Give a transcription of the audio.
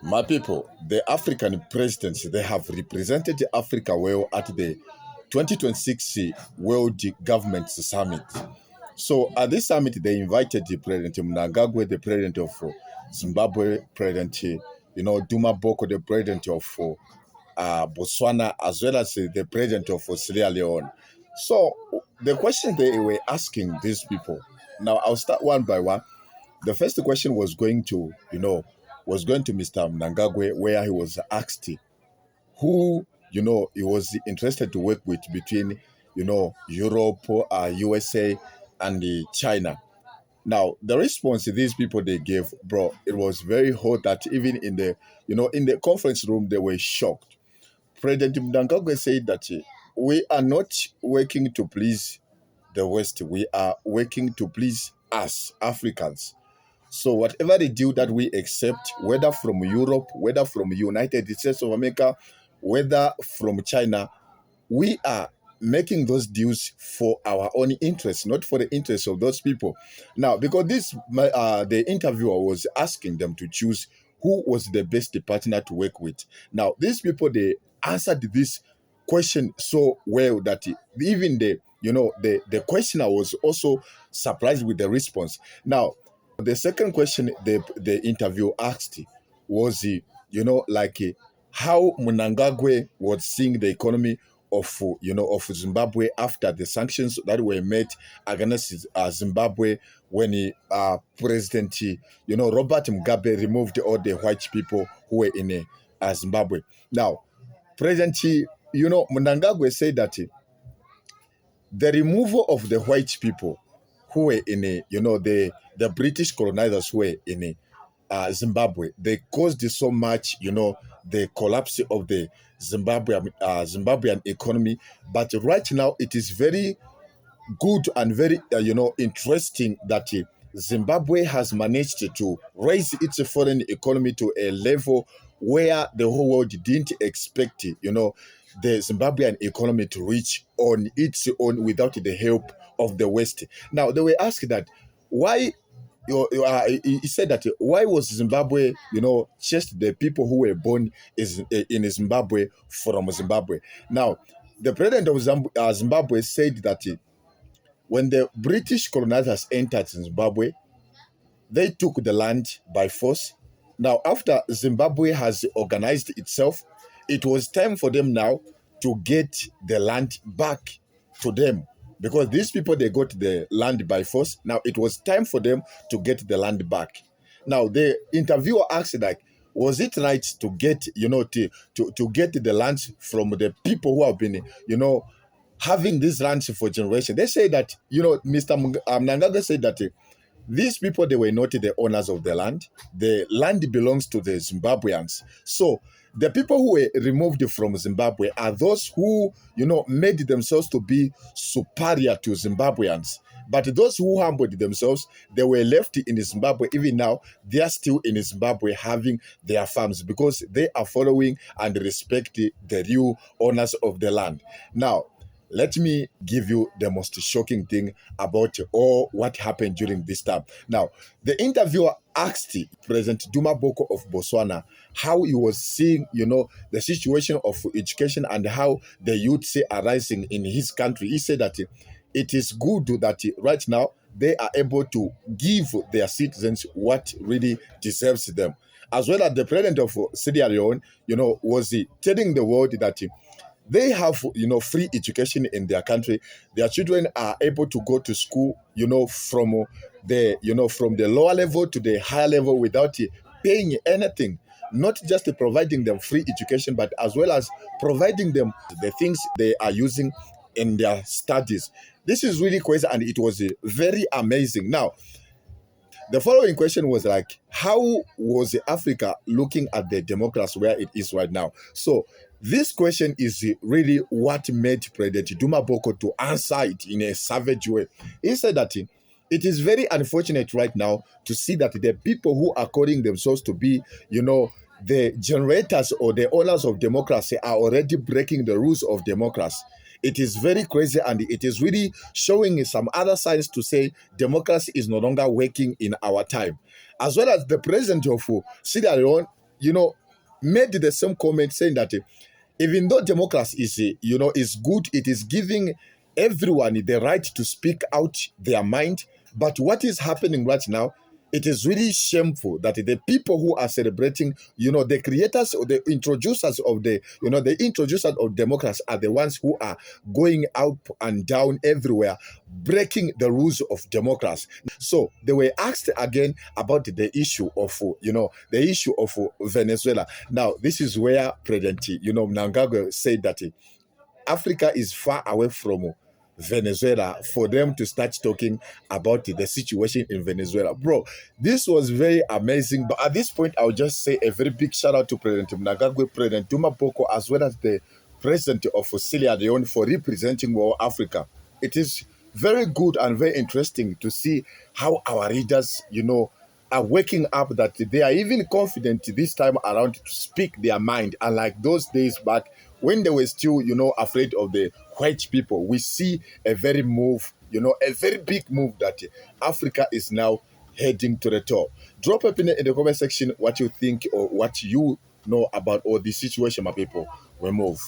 My people, the African presidents, they have represented Africa well at the 2026 World Government Summit. So at this summit, they invited the President Munangagwe, the president of Zimbabwe, President, Duma Boko, the president of Botswana, as well as the president of Sierra Leone. So the question they were asking these people, now I'll start one by one. The first question was going to, Mr. Mnangagwa, where he was asked who, he was interested to work with between, Europe, USA, and China. Now, the response these people they gave, bro, it was very hot that even in the conference room, they were shocked. President Mnangagwa said that we are not working to please the West. We are working to please us, Africans. So whatever the deal that we accept, whether from Europe, whether from United States of America, whether from China, we are making those deals for our own interests, not for the interests of those people. Now, because the interviewer was asking them to choose who was the best partner to work with. Now, these people, they answered this question so well that even the questioner was also surprised with the response. Now, the second question the interview asked was, how Munangagwe was seeing the economy of Zimbabwe after the sanctions that were made against Zimbabwe when President Robert Mugabe removed all the white people who were in Zimbabwe. Now, President Munangagwe said that the removal of the white people who were in the British colonizers who were in Zimbabwe, they caused so much, the collapse of the Zimbabwean economy. But right now, it is very good and very, interesting that Zimbabwe has managed to raise its foreign economy to a level where the whole world didn't expect, the Zimbabwean economy to reach on its own without the help of the West. Now, they were asked that why, he said that why was Zimbabwe, just the people who were born in Zimbabwe from Zimbabwe. Now, the president of Zimbabwe said that when the British colonizers entered Zimbabwe, they took the land by force. Now, after Zimbabwe has organized itself, it was time for them now to get the land back to them. Because these people, they got the land by force. Now, it was time for them to get the land back. Now, the interviewer asked, like, was it right to get, to get the land from the people who have been, having these lands for generations? They say that, Mr. Mnangagwa said that these people, they were not the owners of the land. The land belongs to the Zimbabweans. So the people who were removed from Zimbabwe are those who, made themselves to be superior to Zimbabweans. But those who humbled themselves, they were left in Zimbabwe. Even now, they are still in Zimbabwe having their farms because they are following and respect the real owners of the land. Now, let me give you the most shocking thing about all what happened during this time. Now, the interviewer asked President Duma Boko of Botswana how he was seeing, the situation of education and how the youth are rising in his country. He said that it is good that right now they are able to give their citizens what really deserves them. As well as the president of Sierra Leone, was telling the world that they have, free education in their country. Their children are able to go to school, from the lower level to the higher level without paying anything. Not just providing them free education, but as well as providing them the things they are using in their studies. This is really crazy, and it was very amazing. Now, the following question was like, how was Africa looking at the democracy where it is right now? So this question is really what made President Duma Boko to answer it in a savage way. He said that it is very unfortunate right now to see that the people who are calling themselves to be, the generators or the owners of democracy are already breaking the rules of democracy. It is very crazy, and it is really showing some other signs to say democracy is no longer working in our time. As well as the president of Sierra Leone, made the same comment saying that even though democracy is, is good, it is giving everyone the right to speak out their mind. But what is happening right now, it is really shameful that the people who are celebrating, the creators or the introducers of democracy are the ones who are going up and down everywhere, breaking the rules of democracy. So they were asked again about the issue of, Venezuela. Now, this is where President, Mnangagwa said that Africa is far away from Venezuela for them to start talking about the situation in Venezuela. Bro, this was very amazing. But at this point, I'll just say a very big shout out to President Mnangagwe, President Duma Boko, as well as the President of Sierra Leone for representing World Africa. It is very good and very interesting to see how our leaders, are waking up, that they are even confident this time around to speak their mind. Unlike those days back when they were still, afraid of the white people. We see a very big move that Africa is now heading to the top. Drop a opinion in the comment section what you think or what you know about all this situation, my people. We move.